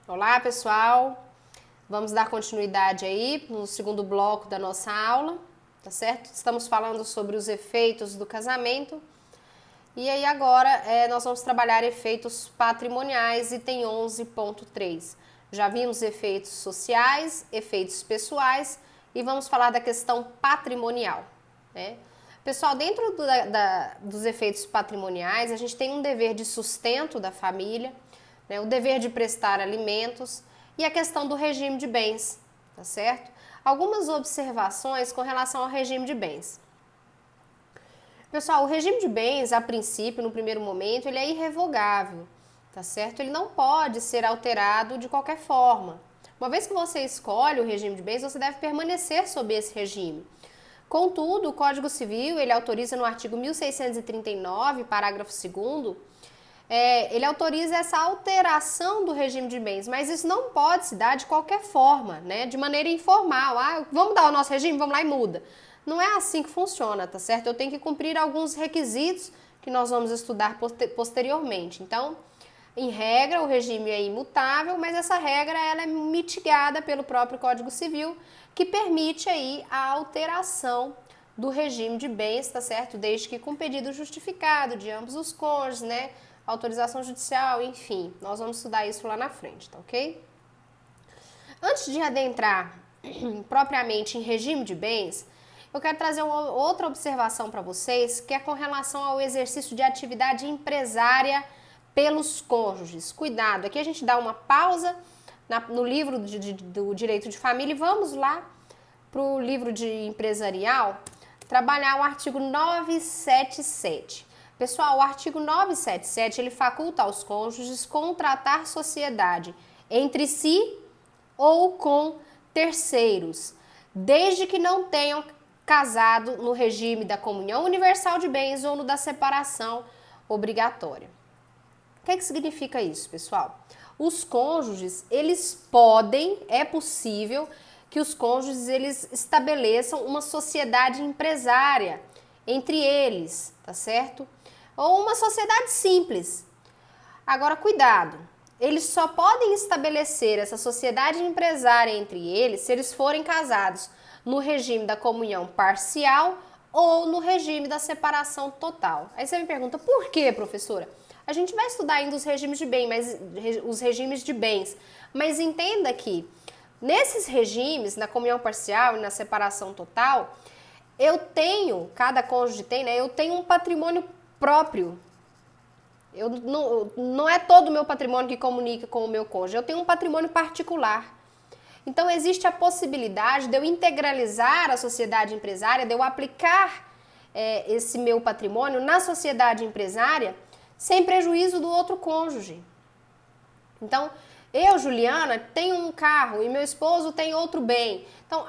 Olá, pessoal. Vamos dar continuidade aí no segundo bloco da nossa aula, tá certo? Estamos falando sobre os efeitos do casamento. E aí agora nós vamos trabalhar efeitos patrimoniais, item 11.3. Já vimos efeitos sociais, efeitos pessoais e vamos falar da questão patrimonial, né? Pessoal, dentro dos efeitos patrimoniais, a gente tem um dever de sustento da família, né, o dever de prestar alimentos e a questão do regime de bens, tá certo? Algumas observações com relação ao regime de bens. Pessoal, o regime de bens, a princípio, no primeiro momento, ele é irrevogável, tá certo? Ele não pode ser alterado de qualquer forma. Uma vez que você escolhe o regime de bens, você deve permanecer sob esse regime. Contudo, o Código Civil, ele autoriza no artigo 1639, parágrafo 2º, ele autoriza essa alteração do regime de bens, mas isso não pode se dar de qualquer forma, né? De maneira informal. Vamos mudar o nosso regime? Vamos lá e muda. Não é assim que funciona, tá certo? Eu tenho que cumprir alguns requisitos que nós vamos estudar posteriormente. Então, em regra, o regime é imutável, mas essa regra ela é mitigada pelo próprio Código Civil, que permite aí a alteração do regime de bens, tá certo? Desde que com pedido justificado de ambos os cônjuges, né? Autorização judicial, enfim, nós vamos estudar isso lá na frente, tá ok? Antes de adentrar propriamente em regime de bens, eu quero trazer uma outra observação para vocês, que é com relação ao exercício de atividade empresária pelos cônjuges. Cuidado, aqui a gente dá uma pausa no livro do Direito de Família e vamos lá para o livro de empresarial trabalhar o artigo 977. Pessoal, o artigo 977, ele faculta aos cônjuges contratar sociedade entre si ou com terceiros, desde que não tenham casado no regime da comunhão universal de bens ou no da separação obrigatória. O que significa isso, pessoal? Os cônjuges, é possível que os cônjuges eles estabeleçam uma sociedade empresária entre eles, tá certo? Ou uma sociedade simples. Agora, cuidado, eles só podem estabelecer essa sociedade empresária entre eles se eles forem casados no regime da comunhão parcial ou no regime da separação total. Aí você me pergunta, por quê, professora? A gente vai estudar ainda os regimes de bens, mas entenda que nesses regimes, na comunhão parcial e na separação total, cada cônjuge tem, né? Eu tenho um patrimônio próprio. Não é todo o meu patrimônio que comunica com o meu cônjuge, eu tenho um patrimônio particular. Então, existe a possibilidade de eu integralizar a sociedade empresária, de eu aplicar esse meu patrimônio na sociedade empresária sem prejuízo do outro cônjuge. Então, eu, Juliana, tenho um carro e meu esposo tem outro bem. Então,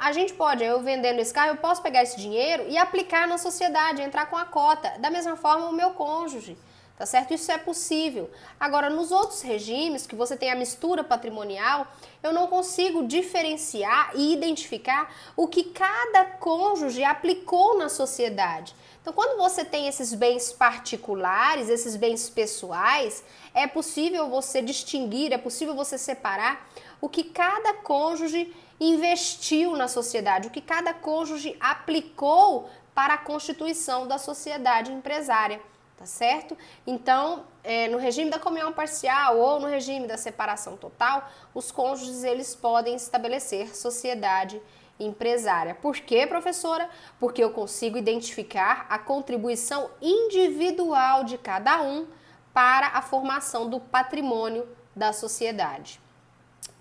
eu vendendo esse carro, eu posso pegar esse dinheiro e aplicar na sociedade, entrar com a cota. Da mesma forma, o meu cônjuge, tá certo? Isso é possível. Agora, nos outros regimes, que você tem a mistura patrimonial, eu não consigo diferenciar e identificar o que cada cônjuge aplicou na sociedade. Então, quando você tem esses bens particulares, esses bens pessoais, é possível você distinguir, é possível você separar o que cada cônjuge investiu na sociedade, o que cada cônjuge aplicou para a constituição da sociedade empresária, tá certo? Então, no regime da comunhão parcial ou no regime da separação total, os cônjuges eles podem estabelecer sociedade empresária. Por quê, professora? Porque eu consigo identificar a contribuição individual de cada um para a formação do patrimônio da sociedade.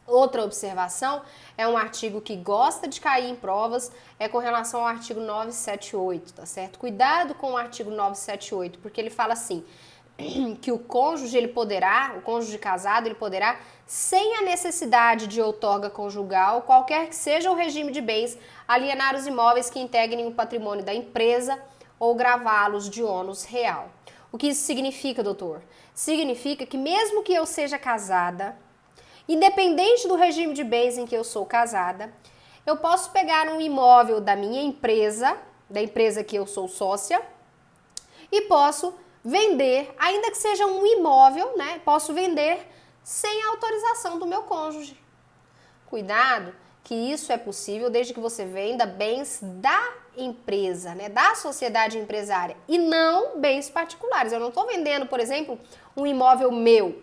Outra observação é um artigo que gosta de cair em provas, é com relação ao artigo 978, tá certo? Cuidado com o artigo 978, porque ele fala assim, que o cônjuge casado, ele poderá, sem a necessidade de outorga conjugal, qualquer que seja o regime de bens, alienar os imóveis que integrem o patrimônio da empresa ou gravá-los de ônus real. O que isso significa, doutor? Significa que mesmo que eu seja casada, independente do regime de bens em que eu sou casada, eu posso pegar um imóvel da minha empresa, da empresa que eu sou sócia, e posso vender, ainda que seja um imóvel, né? Posso vender sem a autorização do meu cônjuge. Cuidado, que isso é possível desde que você venda bens da empresa, né, da sociedade empresária, e não bens particulares. Eu não estou vendendo, por exemplo, um imóvel meu.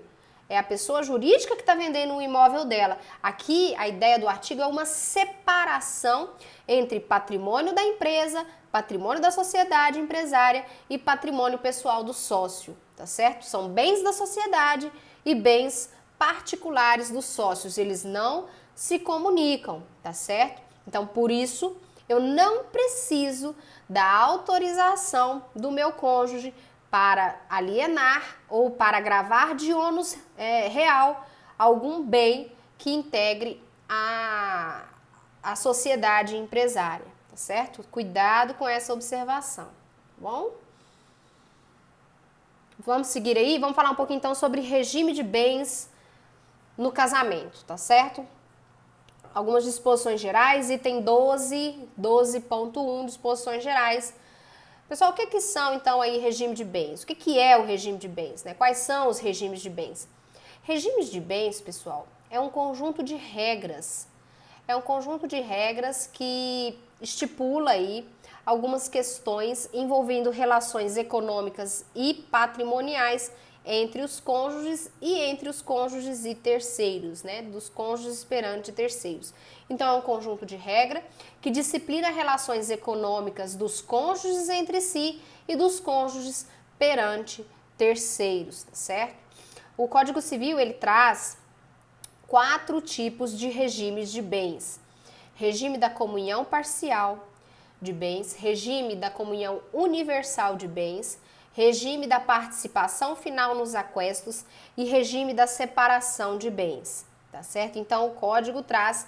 É a pessoa jurídica que está vendendo um imóvel dela. Aqui, a ideia do artigo é uma separação entre patrimônio da empresa, patrimônio da sociedade empresária e patrimônio pessoal do sócio, tá certo? São bens da sociedade e bens particulares dos sócios. Eles não se comunicam, tá certo? Então, por isso, eu não preciso da autorização do meu cônjuge para alienar ou para gravar de ônus real algum bem que integre a sociedade empresária, tá certo? Cuidado com essa observação, tá bom? Vamos seguir aí? Vamos falar um pouquinho então sobre regime de bens no casamento, tá certo? Algumas disposições gerais, item 12.1, disposições gerais. Pessoal, o que são então aí regime de bens? O que é o regime de bens, né? Quais são os regimes de bens? Regimes de bens, pessoal, é um conjunto de regras. É um conjunto de regras que estipula aí algumas questões envolvendo relações econômicas e patrimoniais entre os cônjuges e entre os cônjuges e terceiros, né? Dos cônjuges perante terceiros. Então, é um conjunto de regra que disciplina relações econômicas dos cônjuges entre si e dos cônjuges perante terceiros, tá certo? O Código Civil, ele traz 4 tipos de regimes de bens. Regime da comunhão parcial de bens, regime da comunhão universal de bens, regime da participação final nos aquestos e regime da separação de bens, tá certo? Então, o Código traz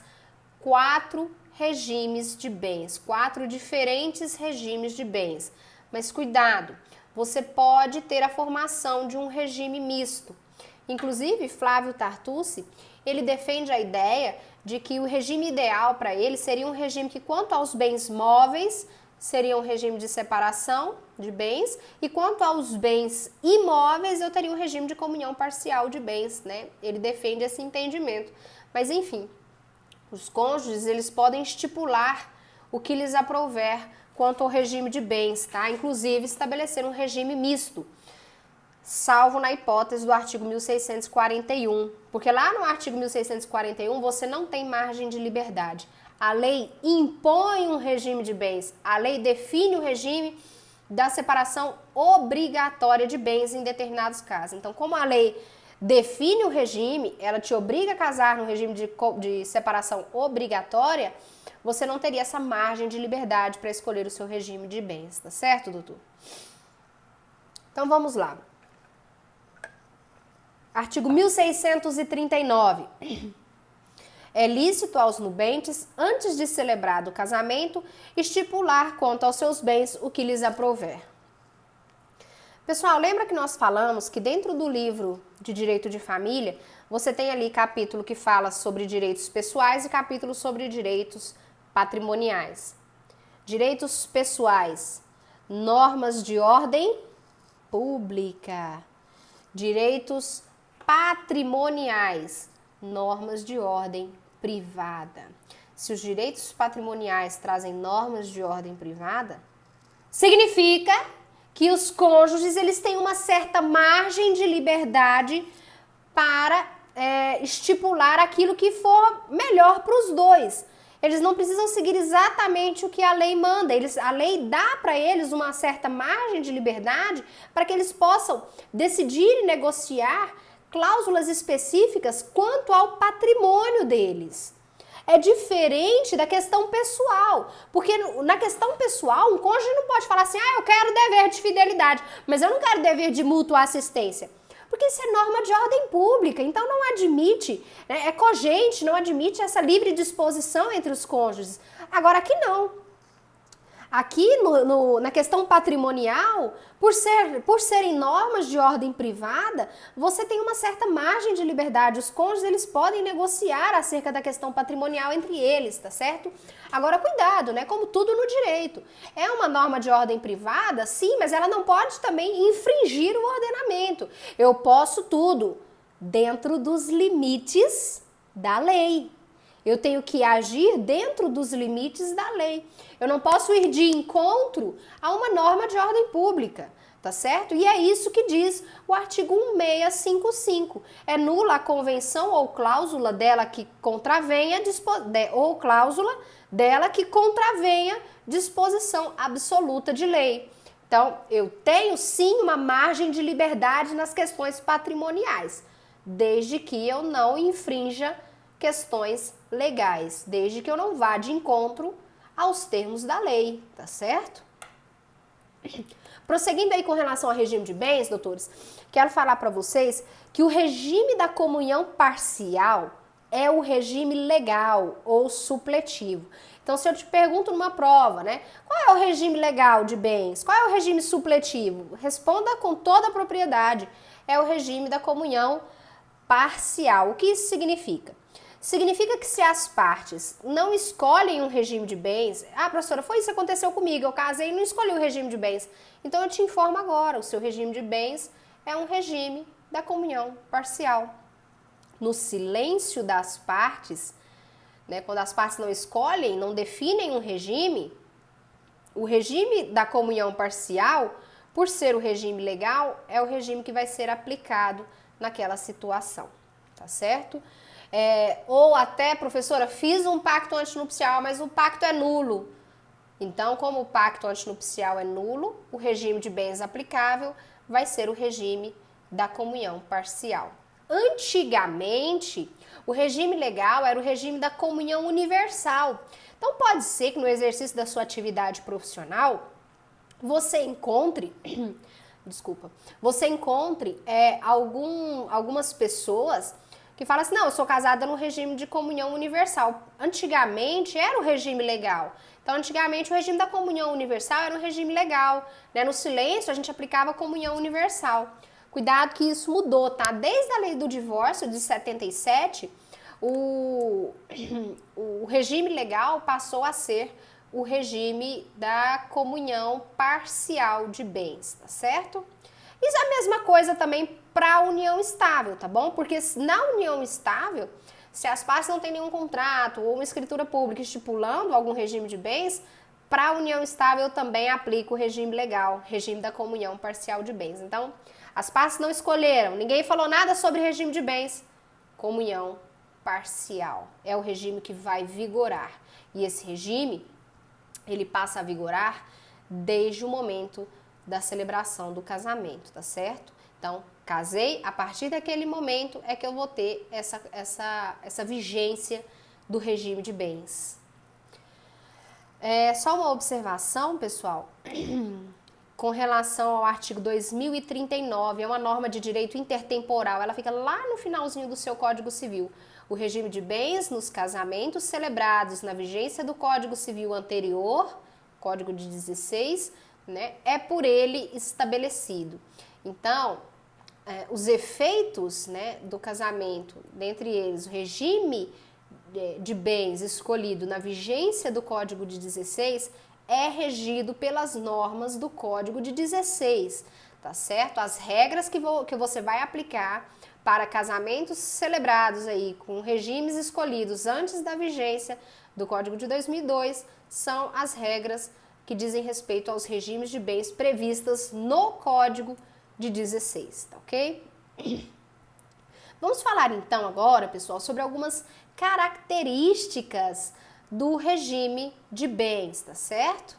4 regimes de bens, 4 diferentes regimes de bens. Mas cuidado, você pode ter a formação de um regime misto. Inclusive, Flávio Tartucci, ele defende a ideia de que o regime ideal para ele seria um regime que, quanto aos bens móveis, seria um regime de separação de bens, e quanto aos bens imóveis, eu teria um regime de comunhão parcial de bens, né? Ele defende esse entendimento. Mas, enfim, os cônjuges, eles podem estipular o que lhes aprouver quanto ao regime de bens, tá? Inclusive, estabelecer um regime misto, salvo na hipótese do artigo 1641, porque lá no artigo 1641 você não tem margem de liberdade. A lei impõe um regime de bens, a lei define o regime da separação obrigatória de bens em determinados casos. Então, como a lei define o regime, ela te obriga a casar no regime de separação obrigatória, você não teria essa margem de liberdade para escolher o seu regime de bens, tá certo, doutor? Então, vamos lá. Artigo 1639. É lícito aos nubentes, antes de celebrado o casamento, estipular quanto aos seus bens o que lhes aprouver. Pessoal, lembra que nós falamos que dentro do livro de Direito de Família, você tem ali capítulo que fala sobre direitos pessoais e capítulo sobre direitos patrimoniais. Direitos pessoais, normas de ordem pública. Direitos patrimoniais, normas de ordem privada. Se os direitos patrimoniais trazem normas de ordem privada, significa que os cônjuges, eles têm uma certa margem de liberdade para estipular aquilo que for melhor para os dois. Eles não precisam seguir exatamente o que a lei manda. A lei dá para eles uma certa margem de liberdade para que eles possam decidir e negociar cláusulas específicas quanto ao patrimônio deles. É diferente da questão pessoal, porque na questão pessoal, um cônjuge não pode falar assim, eu quero dever de fidelidade, mas eu não quero dever de mútua assistência, porque isso é norma de ordem pública, então não admite, né, é cogente, não admite essa livre disposição entre os cônjuges. Agora aqui não. Aqui na questão patrimonial, por serem normas de ordem privada, você tem uma certa margem de liberdade. Os cônjuges, eles podem negociar acerca da questão patrimonial entre eles, tá certo? Agora, cuidado, né? Como tudo no direito. É uma norma de ordem privada, sim, mas ela não pode também infringir o ordenamento. Eu posso tudo, dentro dos limites da lei. Eu tenho que agir dentro dos limites da lei. Eu não posso ir de encontro a uma norma de ordem pública, tá certo? E é isso que diz o artigo 1655. É nula a convenção ou cláusula dela que contravenha disposição absoluta de lei. Então, eu tenho sim uma margem de liberdade nas questões patrimoniais, desde que eu não infrinja questões legais, desde que eu não vá de encontro aos termos da lei, tá certo? Prosseguindo aí com relação ao regime de bens, doutores, quero falar para vocês que o regime da comunhão parcial é o regime legal ou supletivo. Então, se eu te pergunto numa prova, né, qual é o regime legal de bens? Qual é o regime supletivo? Responda com toda a propriedade. É o regime da comunhão parcial. O que isso significa? Significa que se as partes não escolhem um regime de bens, professora, foi isso que aconteceu comigo, eu casei e não escolhi o regime de bens. Então eu te informo agora, o seu regime de bens é um regime da comunhão parcial. No silêncio das partes, né, quando as partes não escolhem, não definem um regime, o regime da comunhão parcial, por ser o regime legal, é o regime que vai ser aplicado naquela situação, tá certo? Ou até, professora, fiz um pacto antinupcial, mas o pacto é nulo. Então, como o pacto antinupcial é nulo, o regime de bens aplicável vai ser o regime da comunhão parcial. Antigamente, o regime legal era o regime da comunhão universal. Então, pode ser que no exercício da sua atividade profissional, você encontre algumas pessoas que fala assim, não, eu sou casada no regime de comunhão universal. Antigamente era o regime legal. Então, antigamente o regime da comunhão universal era um regime legal, né? No silêncio a gente aplicava a comunhão universal. Cuidado que isso mudou, tá? Desde a lei do divórcio de 77, o regime legal passou a ser o regime da comunhão parcial de bens, tá certo? Isso é a mesma coisa também para a união estável, tá bom? Porque na união estável, se as partes não têm nenhum contrato ou uma escritura pública estipulando algum regime de bens, para a união estável também aplica o regime legal, regime da comunhão parcial de bens. Então, as partes não escolheram, ninguém falou nada sobre regime de bens, comunhão parcial é o regime que vai vigorar. E esse regime, ele passa a vigorar desde o momento da celebração do casamento, tá certo? Então, casei, a partir daquele momento é que eu vou ter essa vigência do regime de bens. Só uma observação, pessoal, com relação ao artigo 2039, é uma norma de direito intertemporal, ela fica lá no finalzinho do seu Código Civil. O regime de bens nos casamentos celebrados na vigência do Código Civil anterior, Código de 16, né, é por ele estabelecido. Então, os efeitos, né, do casamento, dentre eles o regime de bens escolhido na vigência do Código de 16, é regido pelas normas do Código de 16, tá certo? As regras que você vai aplicar para casamentos celebrados aí com regimes escolhidos antes da vigência do Código de 2002 são as regras que dizem respeito aos regimes de bens previstas no Código de 16, tá ok? Vamos falar então agora, pessoal, sobre algumas características do regime de bens, tá certo?